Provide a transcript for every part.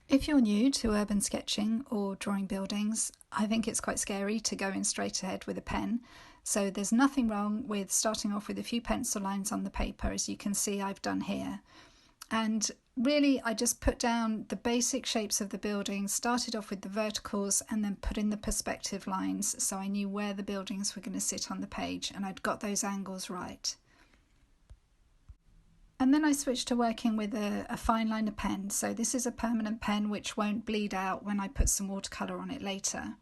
If you're new to urban sketching or drawing buildings, I think it's quite scary to go in straight ahead with a pen. So there's nothing wrong with starting off with a few pencil lines on the paper, as you can see I've done here. And really I just put down the basic shapes of the building, started off with the verticals and then put in the perspective lines so I knew where the buildings were going to sit on the page and I'd got those angles right. And then I switched to working with a fine liner pen. So this is a permanent pen which won't bleed out when I put some watercolour on it later.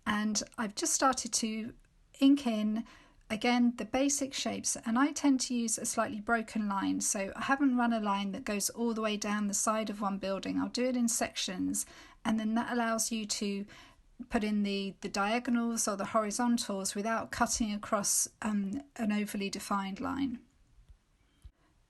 And I've just started to ink in, again, the basic shapes. And I tend to use a slightly broken line. So I haven't run a line that goes all the way down the side of one building. I'll do it in sections. And then that allows you to put in the diagonals or the horizontals without cutting across an overly defined line.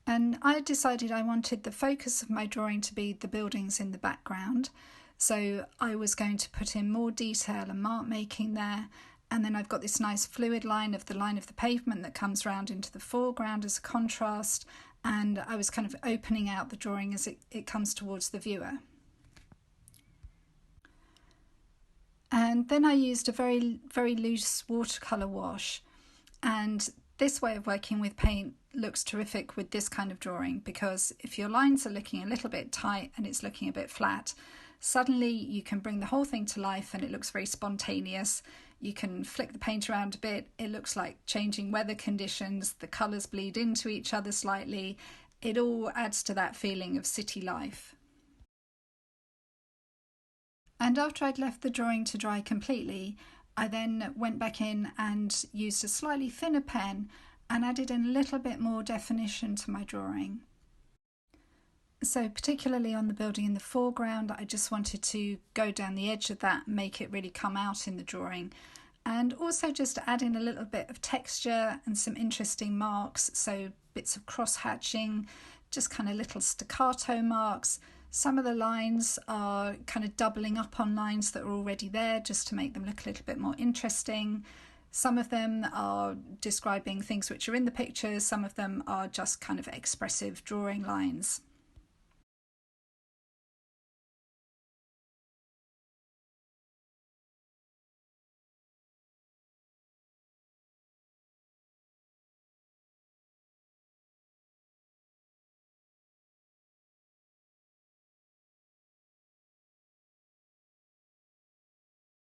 And I decided I wanted the focus of my drawing to be the buildings in the background. So I was going to put in more detail and mark making there. And then I've got this nice fluid line of the pavement that comes round into the foreground as a contrast. And I was kind of opening out the drawing as it comes towards the viewer. And then I used a very, very loose watercolour wash. And this way of working with paint looks terrific with this kind of drawing, because if your lines are looking a little bit tight and it's looking a bit flat, suddenly you can bring the whole thing to life and it looks very spontaneous. You can flick the paint around a bit, it looks like changing weather conditions, the colours bleed into each other slightly. It all adds to that feeling of city life. And after I'd left the drawing to dry completely, I then went back in and used a slightly thinner pen and added in a little bit more definition to my drawing. So particularly on the building in the foreground, I just wanted to go down the edge of that, make it really come out in the drawing. And also just add in a little bit of texture and some interesting marks, so bits of cross-hatching, just kind of little staccato marks. Some of the lines are kind of doubling up on lines that are already there just to make them look a little bit more interesting. Some of them are describing things which are in the pictures, some of them are just kind of expressive drawing lines.